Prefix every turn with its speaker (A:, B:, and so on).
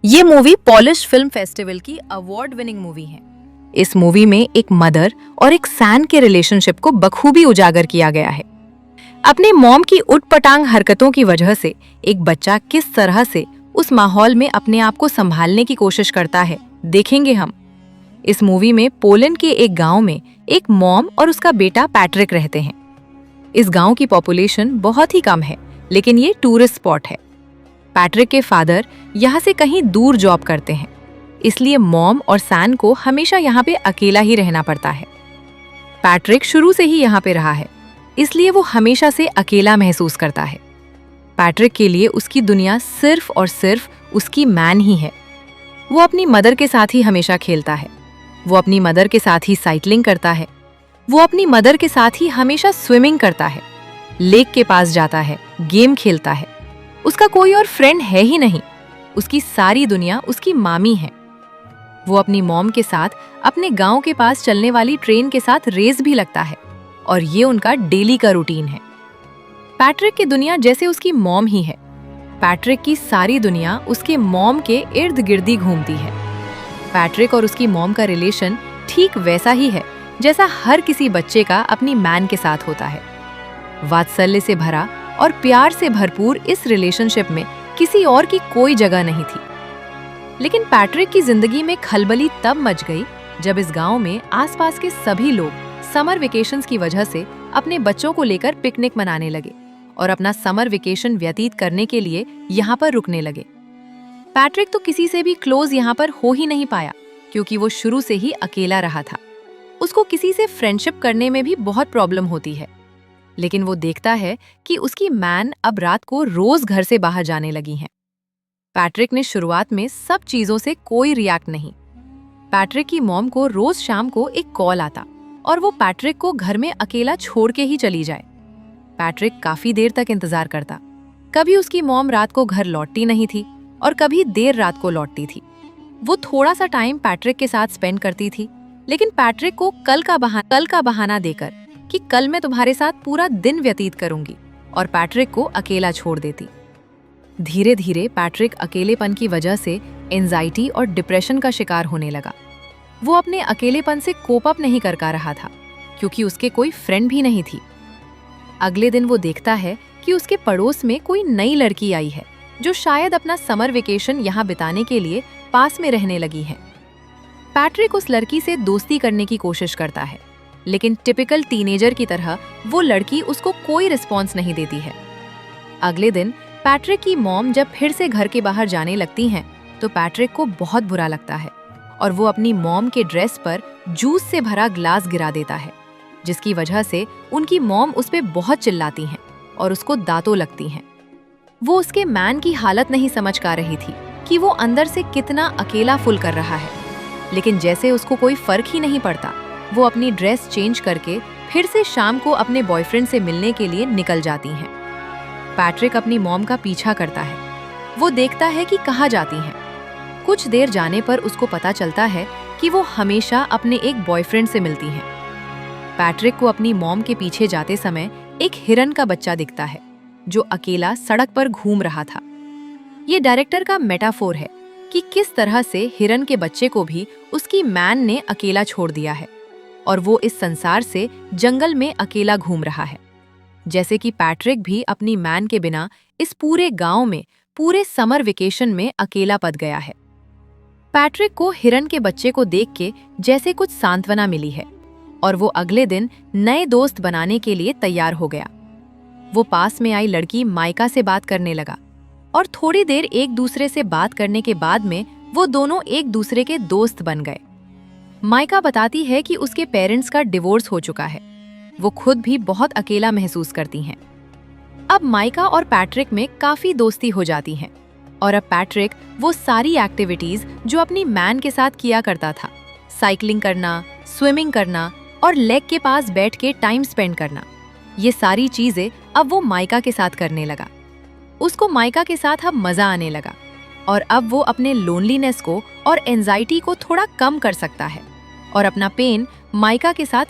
A: ये movie polish film festival की award winning movie है। इस मूवी में एक मदर और एक सैन के रिलेशनशिप को बखूबी उजागर किया गया है। अपने मॉम की उटपटांग हरकतों की वजह से एक बच्चा किस तरह से उस माहौल में अपने आप को संभालने की कोशिश करता है, देखेंगे हम। इस मूवी में पोलैंड के एक गांव में एक मॉम और उसका बेटा पैट्रिक रहते हैं। इस गांव की पॉपुलेशन बहुत ही कम है, लेकिन ये टूरिस्ट स्पॉट है। पैट्रिक के फादर यहाँ से कहीं दूर जॉब करते हैं, इसलिए मॉम और सैन को हमेशा यहाँ पे अकेला ही रहना पड़ता है। पैट्रिक शुरू से ही यहाँ पे रहा है, इसलिए वो हमेशा से अकेला महसूस करता है। पैट्रिक के लिए उसकी दुनिया सिर्फ और सिर्फ उसकी मैन ही है। वो अपनी मदर के साथ ही हमेशा खेलता है, वो अपनी मदर के साथ ही साइकिलिंग करता है, वो अपनी मदर के साथ ही हमेशा स्विमिंग करता है, लेक के पास जाता है, गेम खेलता है। उसका कोई और फ्रेंड है ही नहीं। उसकी सारी दुनिया उसकी मामी है। वो अपनी मॉम के साथ अपने गांव के पास चलने वाली ट्रेन के साथ रेस भी लगता है, और ये उनका डेली का रूटीन है। पैट्रिक की दुनिया जैसे उसकी मॉम ही है। पैट्रिक की सारी दुनिया उसके मॉम के इर्द गिर्द ही घूमती है। पैट्रिक और उसकी मॉम का रिलेशन ठीक वैसा ही है जैसा हर किसी बच्चे का अपनी मैन के साथ होता है। वात्सल्य से भरा और प्यार से भरपूर इस रिलेशनशिप में किसी और की कोई जगह नहीं थी। लेकिन पैट्रिक की जिंदगी में खलबली तब मच गई जब इस गांव में आसपास के सभी लोग समर वेकेशंस की वजह से अपने बच्चों को लेकर पिकनिक मनाने लगे और अपना समर वेकेशन व्यतीत करने के लिए यहाँ पर रुकने लगे। पैट्रिक तो किसी से भी क्लोज यहाँ पर हो ही नहीं पाया, क्योंकि वो शुरू से ही अकेला रहा था। उसको किसी से फ्रेंडशिप करने में भी बहुत प्रॉब्लम होती है। लेकिन वो देखता है कि उसकी मैन अब रात को रोज घर से बाहर जाने लगी हैं। पैट्रिक ने शुरुआत में सब चीजों से कोई रिएक्ट नहीं। पैट्रिक की मॉम को रोज शाम को एक कॉल आता और वो पैट्रिक को घर में अकेला छोड़ के ही चली जाए। पैट्रिक काफी देर तक इंतजार करता। कभी उसकी मॉम रात को घर लौटती नहीं थी और कभी देर रात को लौटती थी। वो थोड़ा सा टाइम पैट्रिक के साथ स्पेंड करती थी, लेकिन पैट्रिक को कल का बहाना देकर कि कल मैं तुम्हारे साथ पूरा दिन व्यतीत करूंगी, और पैट्रिक को अकेला छोड़ देती। धीरे धीरे पैट्रिक अकेलेपन की वजह से एंजाइटी और डिप्रेशन का शिकार होने लगा। वो अपने अकेलेपन से कोप अप नहीं कर पा रहा था, क्योंकि उसके कोई फ्रेंड भी नहीं थी। अगले दिन वो देखता है कि उसके पड़ोस में कोई नई लड़की आई है, जो शायद अपना समर वेकेशन यहाँ बिताने के लिए पास में रहने लगी है। पैट्रिक उस लड़की से दोस्ती करने की कोशिश करता है, लेकिन टिपिकल टीनेजर की तरह वो लड़की उसको कोई रिस्पॉन्स नहीं देती है। अगले दिन पैट्रिक की मॉम जब फिर से घर के बाहर जाने लगती हैं, तो पैट्रिक को बहुत बुरा लगता है और वो अपनी मॉम के ड्रेस पर जूस से भरा ग्लास गिरा देता है, जिसकी वजह से उनकी मॉम उस पे बहुत चिल्लाती हैं और उसको दांतों लगती हैं। वो उसके मैन की हालत नहीं समझ पा रही थी कि वो अंदर से कितना अकेला फील कर रहा है, लेकिन जैसे उसको कोई फर्क ही नहीं पड़ता, वो अपनी ड्रेस चेंज करके फिर से शाम को अपने बॉयफ्रेंड से मिलने के लिए निकल जाती हैं। पैट्रिक अपनी मॉम का पीछा करता है। वो देखता है कि कहाँ जाती हैं। कुछ देर जाने पर उसको पता चलता है कि वो हमेशा अपने एक बॉयफ्रेंड से मिलती हैं। पैट्रिक को अपनी मॉम के पीछे जाते समय एक हिरन का बच्चा दिखता है, जो अकेला सड़क पर घूम रहा था। ये डायरेक्टर का मेटाफोर है कि किस तरह से हिरन के बच्चे को भी उसकी मैन ने अकेला छोड़ दिया है और वो इस संसार से जंगल में अकेला घूम रहा है, जैसे कि पैट्रिक भी अपनी मैन के बिना इस पूरे गांव में पूरे समर वेकेशन में अकेला पड़ गया है। पैट्रिक को हिरन के बच्चे को देख के जैसे कुछ सांत्वना मिली है और वो अगले दिन नए दोस्त बनाने के लिए तैयार हो गया। वो पास में आई लड़की माइका से बात करने लगा और थोड़ी देर एक दूसरे से बात करने के बाद में वो दोनों एक दूसरे के दोस्त बन गए। माइका बताती है कि उसके पेरेंट्स का डिवोर्स हो चुका है। वो खुद भी बहुत अकेला महसूस करती हैं। अब माइका और पैट्रिक में काफी दोस्ती हो जाती है और अब पैट्रिक वो सारी एक्टिविटीज जो अपनी मैन के साथ किया करता था, साइकिलिंग करना, स्विमिंग करना और लेक के पास बैठ के टाइम स्पेंड करना, ये सारी चीजें अब वो माइका के साथ करने लगा। उसको माइका के साथ अब मजा आने लगा और अब वो अपने लोनलीनेस को और एंजाइटी को थोड़ा कम कर सकता है और अपना पेन माइका के साथ